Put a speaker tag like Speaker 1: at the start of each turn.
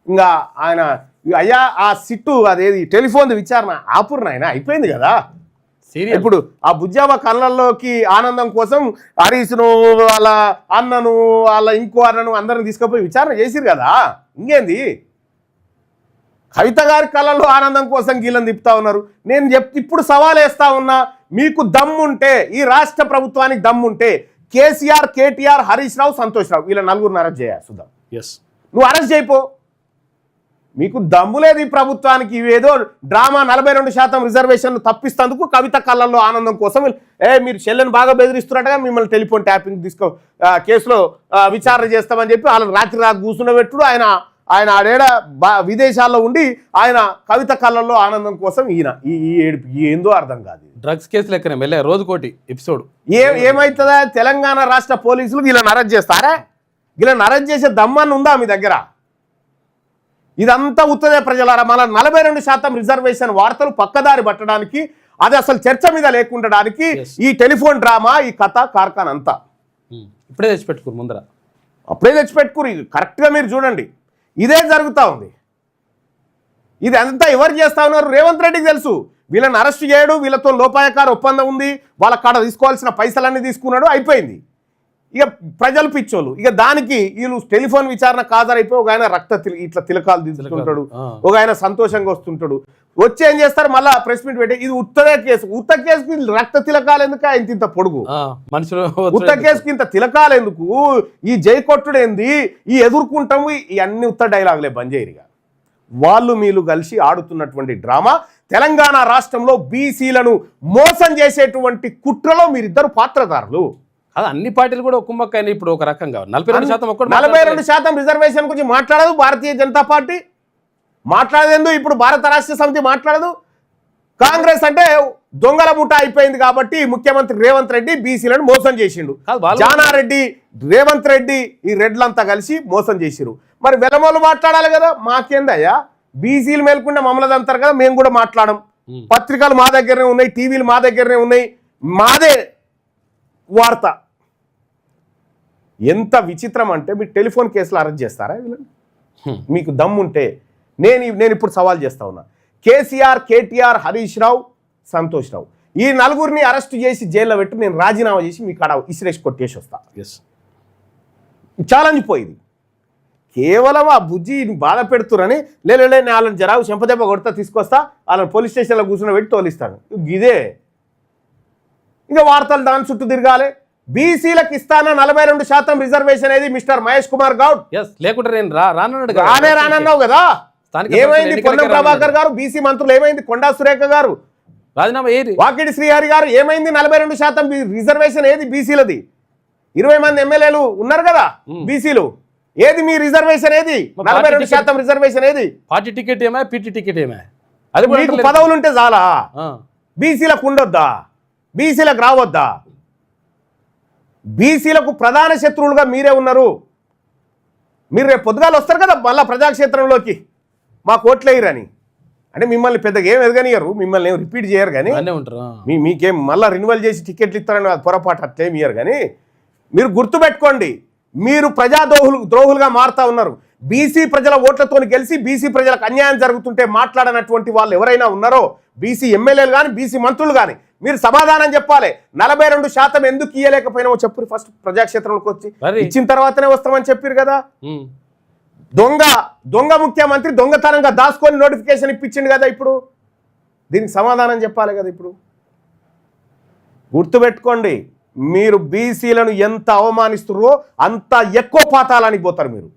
Speaker 1: ఇంకా ఆయన అయ్యా ఆ సిట్టు అదేది టెలిఫోన్ విచారణ ఆపుర్న ఆయన అయిపోయింది కదా. ఇప్పుడు ఆ బుజ్జావ కళ్ళల్లోకి ఆనందం కోసం హరీష్ను వాళ్ళ అన్నను వాళ్ళ ఇంకో అన్నను అందరిని తీసుకుపోయి విచారణ చేసిరు కదా. ఇంకేంది కవిత గారి కళ్ళల్లో ఆనందం కోసం గీళ్ళని తిప్పుతా ఉన్నారు. నేను ఇప్పుడు సవాల్ వేస్తా ఉన్నా, మీకు దమ్ముంటే ఈ రాష్ట్ర ప్రభుత్వానికి దమ్ముంటే కేసీఆర్, కేటీఆర్, హరీష్ రావు, సంతోష్ రావు వీళ్ళ నలుగురిని అరెస్ట్ చేయాలి. సుధాం నువ్వు అరెస్ట్ చేయిపో. మీకు దమ్ము లేదు ఈ ప్రభుత్వానికి. ఇవేదో డ్రామా 42% రిజర్వేషన్లు తప్పిస్తందుకు కవిత కళ్ళల్లో ఆనందం కోసం మీరు చెల్లెని బాగా బెదిరిస్తున్నట్టుగా మిమ్మల్ని టెలిఫోన్ ట్యాపింగ్ కేసులో విచారణ చేస్తామని చెప్పి వాళ్ళని రాత్రి కూర్చున్నబెట్టుడు. ఆయన ఆడేడ విదేశాల్లో ఉండి ఆయన కవిత కళ్ళల్లో ఆనందం కోసం ఏందో అర్థం కాదు.
Speaker 2: డ్రగ్స్ కేసు లెక్కనే రోజు కోటి ఎపిసోడ్
Speaker 1: ఏమైతుందా? తెలంగాణ రాష్ట్ర పోలీసులు వీళ్ళని అరెస్ట్ చేస్తారా? వీళ్ళని అరెస్ట్ చేసే దమ్మని ఉందా మీ దగ్గర? ఇదంతా ఉత్తదే ప్రజలారా. మళ్ళీ 42% రిజర్వేషన్ వార్తలు పక్కదారి పట్టడానికి, అది అసలు చర్చ మీద లేకుండడానికి ఈ టెలిఫోన్ డ్రామా, ఈ కథ కార్ఖాన్ అంతా
Speaker 2: ఇప్పుడే తెచ్చిపెట్టుకురు. ముందర
Speaker 1: అప్పుడే తెచ్చిపెట్టుకురు. కరెక్ట్గా మీరు చూడండి, ఇదే జరుగుతూ ఉంది. ఇది అంతా ఎవరు చేస్తా ఉన్నారు? రేవంత్ రెడ్డికి తెలుసు. వీళ్ళని అరెస్ట్ చేయడు, వీళ్ళతో లోపాయకార ఒప్పందం ఉంది, వాళ్ళ కాడ తీసుకోవాల్సిన పైసలన్నీ తీసుకున్నాడు, అయిపోయింది. ఇక ప్రజలు పిచ్చోళ్ళు. ఇక దానికి వీళ్ళు టెలిఫోన్ విచారణ హాజరైపోయి ఒక ఆయన ఇట్లా తిలకాలు తీసుకుంటాడు, ఒక ఆయన సంతోషంగా వస్తుంటాడు. వచ్చి ఏం చేస్తారు? మళ్ళీ ప్రెస్ మీట్ పెట్టి ఇది ఉత్తదే కేసు. ఉత్త కేసుకి రక్త తిలకాలు ఎందుకు? ఇంత పొడుగు
Speaker 2: మనుషులు
Speaker 1: ఉత్త కేసుకి ఇంత తిలకాలు ఎందుకు? ఈ జై కొట్టుడు ఏంది? ఈ ఎదుర్కొంటాము, ఇవన్నీ ఉత్త డైలాగులే. బంద్ చేయరుగా. వాళ్ళు మీరు కలిసి ఆడుతున్నటువంటి డ్రామా తెలంగాణ రాష్ట్రంలో బీసీలను మోసం చేసేటువంటి కుట్రలో మీరిద్దరు పాత్రధారులు.
Speaker 2: అది అన్ని పార్టీలు కూడా ఒక్కమ్మక్కైనా ఇప్పుడు ఒక రకంగా
Speaker 1: 42% రిజర్వేషన్ గురించి మాట్లాడదు భారతీయ జనతా పార్టీ. మాట్లాడేందుకు ఇప్పుడు భారత రాష్ట్ర సమితి మాట్లాడదు. కాంగ్రెస్ అంటే దొంగల ముఠ అయిపోయింది కాబట్టి ముఖ్యమంత్రి రేవంత్ రెడ్డి బీసీలను మోసం చేసిండు. జానారెడ్డి, రేవంత్ రెడ్డి ఈ రెడ్లంతా కలిసి మోసం చేసిరు. మరి వెలమోళ్ళు మాట్లాడాలి కదా. మాకేందయ్యా, బీసీలు మేల్కుండా మమ్మల్ని అంటారు కదా, మేము కూడా మాట్లాడం. పత్రికలు మా దగ్గరనే ఉన్నాయి, టీవీలు మా దగ్గరనే ఉన్నాయి, మాదే వార్త. ఎంత విచిత్రం అంటే మీరు టెలిఫోన్ కేసులు అరెస్ట్ చేస్తారా వీళ్ళని? మీకు దమ్ముంటే నేను ఇప్పుడు సవాల్ చేస్తా ఉన్నా. కేసీఆర్, కేటీఆర్, హరీష్ రావు, సంతోష్ రావు ఈ నలుగురిని అరెస్ట్ చేసి జైల్లో పెట్టి నేను రాజీనామా చేసి మీ కాడ ఇసిరేసి కొట్టేసి వస్తా. ఛాలెంజ్ పోయింది. కేవలం ఆ బుజ్జి బాధ పెడుతురని లేలే నేను వాళ్ళని జరావు చెంపదెబ్బ కొడతా తీసుకొస్తా, వాళ్ళని పోలీస్ స్టేషన్లో కూర్చుని పెట్టి తోలిస్తాను. ఇదే ఇంకా వార్తలు దాని చుట్టూ తిరగాలి. బీసీలకు ఇస్తాన 42% రిజర్వేషన్ అనేది మిస్టర్ మహేష్ కుమార్ గౌడ్
Speaker 2: లేకుంటే నేను
Speaker 1: రానన్నావు కదా. ఏమైంది? పొన్నం ప్రభాకర్ గారు బీసీ మంత్రులు ఏమైంది? కొండా సురేఖ గారు
Speaker 2: రాజీనామా ఏది?
Speaker 1: వాకిడి శ్రీహరి గారు ఏమైంది? 42% రిజర్వేషన్ ఏది బీసీలది? 20 మంది ఎమ్మెల్యేలు ఉన్నారు కదా బీసీలు. ఏది మీ రిజర్వేషన్? ఏది 42% రిజర్వేషన్? ఏది
Speaker 2: పార్టీ టికెట్ ఏమే, పీటీ టికెట్ ఏమే?
Speaker 1: అది మీకు పదవులు ఉంటే చాలా. బీసీలకు ఉండొద్దా? బీసీలకు రావద్దా? బీసీలకు ప్రధాన శత్రువులుగా మీరే ఉన్నారు. మీరు రేపు పొద్దుగాలు వస్తారు కదా మళ్ళీ ప్రజాక్షేత్రంలోకి మాకు ఓట్లేయరని. అంటే మిమ్మల్ని పెద్దగా ఏం ఎదగనియరు, మిమ్మల్ని ఏం రిపీట్ చేయరు. కానీ మీకేం మళ్ళీ రెన్యువల్ చేసి టికెట్లు ఇస్తారని పొరపాటు అట్లేమి ఇయ్యరు. కానీ మీరు గుర్తుపెట్టుకోండి, మీరు ద్రోహులుగా మారుతా ఉన్నారు. బీసీ ప్రజల ఓట్లతో గెలిచి బీసీ ప్రజలకు అన్యాయం జరుగుతుంటే మాట్లాడనటువంటి వాళ్ళు ఎవరైనా ఉన్నారో, బీసీ ఎమ్మెల్యేలు కానీ బీసీ మంత్రులు కానీ, మీరు సమాధానం చెప్పాలి. 42% ఎందుకు ఇయ్యలేకపోయినామో చెప్పు ఫస్ట్. ప్రజాక్షేత్రంలోకి వచ్చి ఇచ్చిన తర్వాతనే వస్తామని చెప్పారు కదా. దొంగ ముఖ్యమంత్రి దొంగతనంగా దాచుకొని నోటిఫికేషన్ ఇప్పించింది కదా. ఇప్పుడు దీనికి సమాధానం చెప్పాలి కదా. ఇప్పుడు గుర్తుపెట్టుకోండి, మీరు బీసీలను ఎంత అవమానిస్తున్నారో అంత ఎక్కువ పాతాలని పోతారు మీరు.